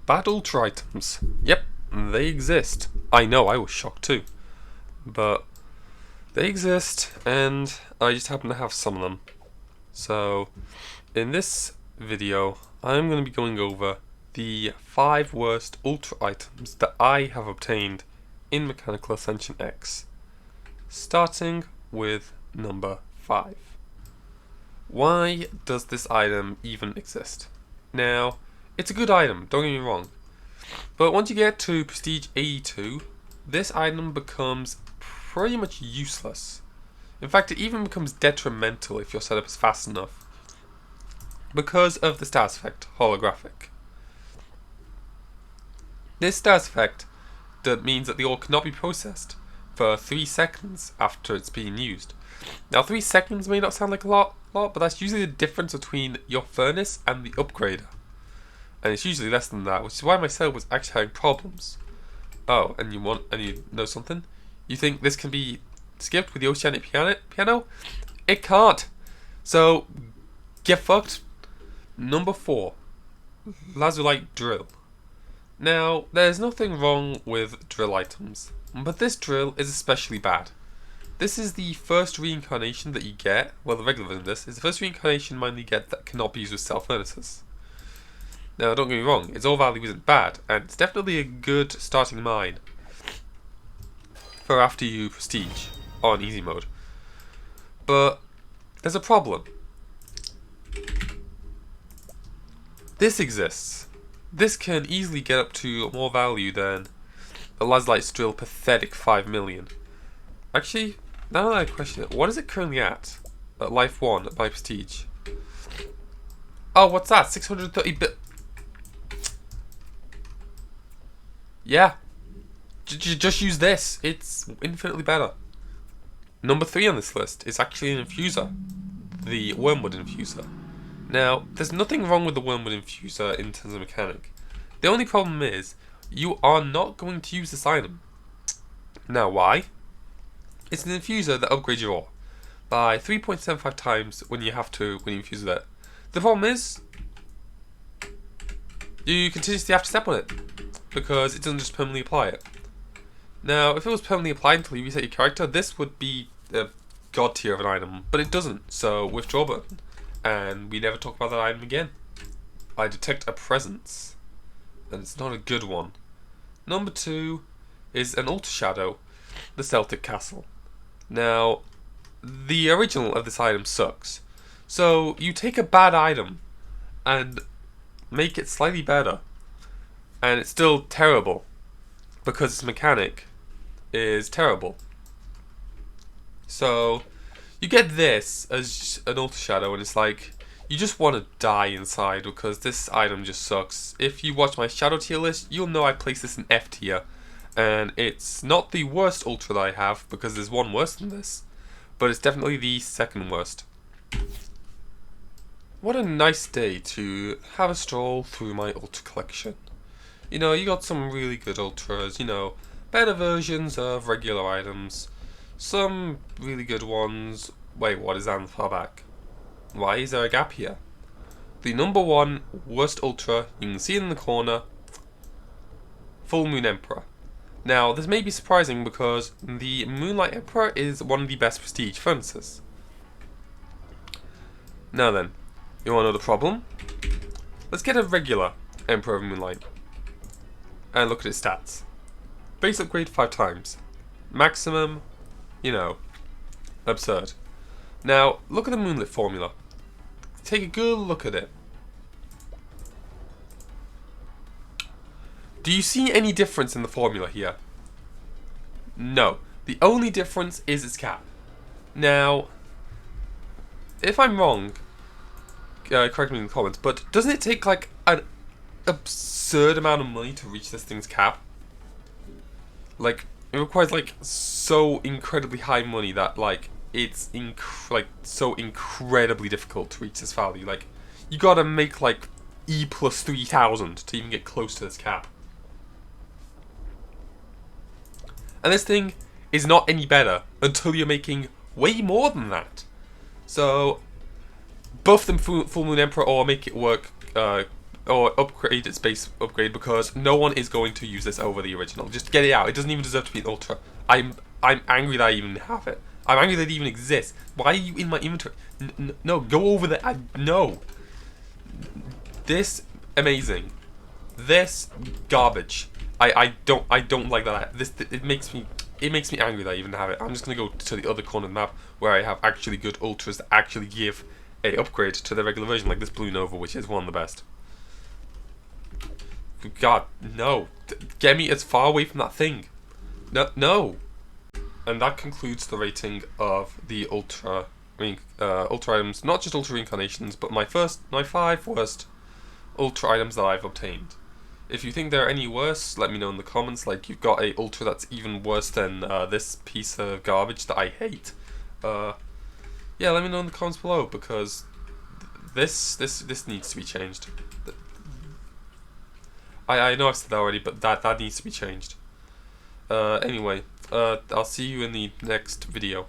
Bad ultra items. Yep, they exist. I know, I was shocked too. But they exist, and I just happen to have some of them. So, in this video, I'm going to be going over the 5 worst ultra items that I have obtained in Mechanical Ascension X. Starting with number 5. Why does this item even exist? Now, it's a good item, don't get me wrong. But once you get to Prestige 82, this item becomes pretty much useless. In fact, it even becomes detrimental if your setup is fast enough, because of the status effect, holographic. This status effect that means that the ore cannot be processed for 3 seconds after it's being used. Now 3 seconds may not sound like a lot, but that's usually the difference between your furnace and the upgrader. And it's usually less than that, which is why my setup was actually having problems. Oh, and you know something? You think this can be skipped with the oceanic piano? It can't! So, get fucked. Number 4. Lazulite drill. Now, there's nothing wrong with drill items, but this drill is especially bad. This is the first reincarnation that you get, well, the regular version of this is the first reincarnation mine you get that cannot be used with stealth furnaces. Now, don't get me wrong, its ore value isn't bad, and it's definitely a good starting mine for after you prestige on easy mode. But there's a problem. This exists. This can easily get up to more value than a Lazulite's drill pathetic 5 million. Actually, now that I question it, what is it currently at Life 1 at my prestige? Oh, what's that? 630 bit. Yeah. Just use this. It's infinitely better. Number 3 on this list is actually an infuser. The Wormwood Infuser. Now, there's nothing wrong with the Wormwood Infuser in terms of mechanic. The only problem is, you are not going to use this item. Now, why? It's an infuser that upgrades your ore by 3.75 times when you infuse it. The problem is, you continuously have to step on it, because it doesn't just permanently apply it. Now, if it was permanently applied until you reset your character, this would be a god tier of an item, but it doesn't, so withdraw button, and we never talk about that item again. I detect a presence, and it's not a good one. Number 2 is an Ultra Shadow, the Celtic Castle. Now, the original of this item sucks, so you take a bad item and make it slightly better, and it's still terrible because its mechanic is terrible. So you get this as an Ultra Shadow, and it's like you just want to die inside because this item just sucks. If you watch my Shadow tier list, you'll know I place this in F tier, and it's not the worst Ultra that I have because there's one worse than this, but it's definitely the second worst. What a nice day to have a stroll through my Ultra collection. You know, you got some really good Ultras, you know, better versions of regular items, some really good ones. Wait, what is that on the far back? Why is there a gap here? The number 1 worst Ultra, you can see it in the corner, Full Moon Emperor. Now, this may be surprising because the Moonlight Emperor is one of the best prestige furnaces. Now then, you want to know the problem? Let's get a regular Emperor of Moonlight and look at its stats. Base upgrade 5 times. Maximum, you know, absurd. Now, look at the Moonlit formula. Take a good look at it. Do you see any difference in the formula here? No. The only difference is its cap. Now, if I'm wrong, correct me in the comments, but doesn't it take like an absurd amount of money to reach this thing's cap? Like, it requires like so incredibly high money that like it's so incredibly difficult to reach this value. Like, you gotta make like E plus 3000 to even get close to this cap. And this thing is not any better until you're making way more than that. So, buff them Full Moon Emperor or make it work or upgrade its base upgrade, because no one is going to use this over the original. Just get it out. It doesn't even deserve to be an ultra. I'm angry that I even have it. I'm angry that it even exists. Why are you in my inventory? No, go over there. No. This amazing. This garbage. I don't like that. It makes me angry that I even have it. I'm just gonna go to the other corner of the map where I have actually good ultras that actually give a upgrade to the regular version, like this Blue Nova, which is one of the best. God, no. Get me as far away from that thing. No. And that concludes the rating of the ultra items, not just ultra reincarnations, but my 5 worst ultra items that I've obtained. If you think they're any worse, let me know in the comments. Like, you've got a ultra that's even worse than this piece of garbage that I hate. Yeah, let me know in the comments below, because this needs to be changed. I know I've said that already, but that needs to be changed. Anyway, I'll see you in the next video.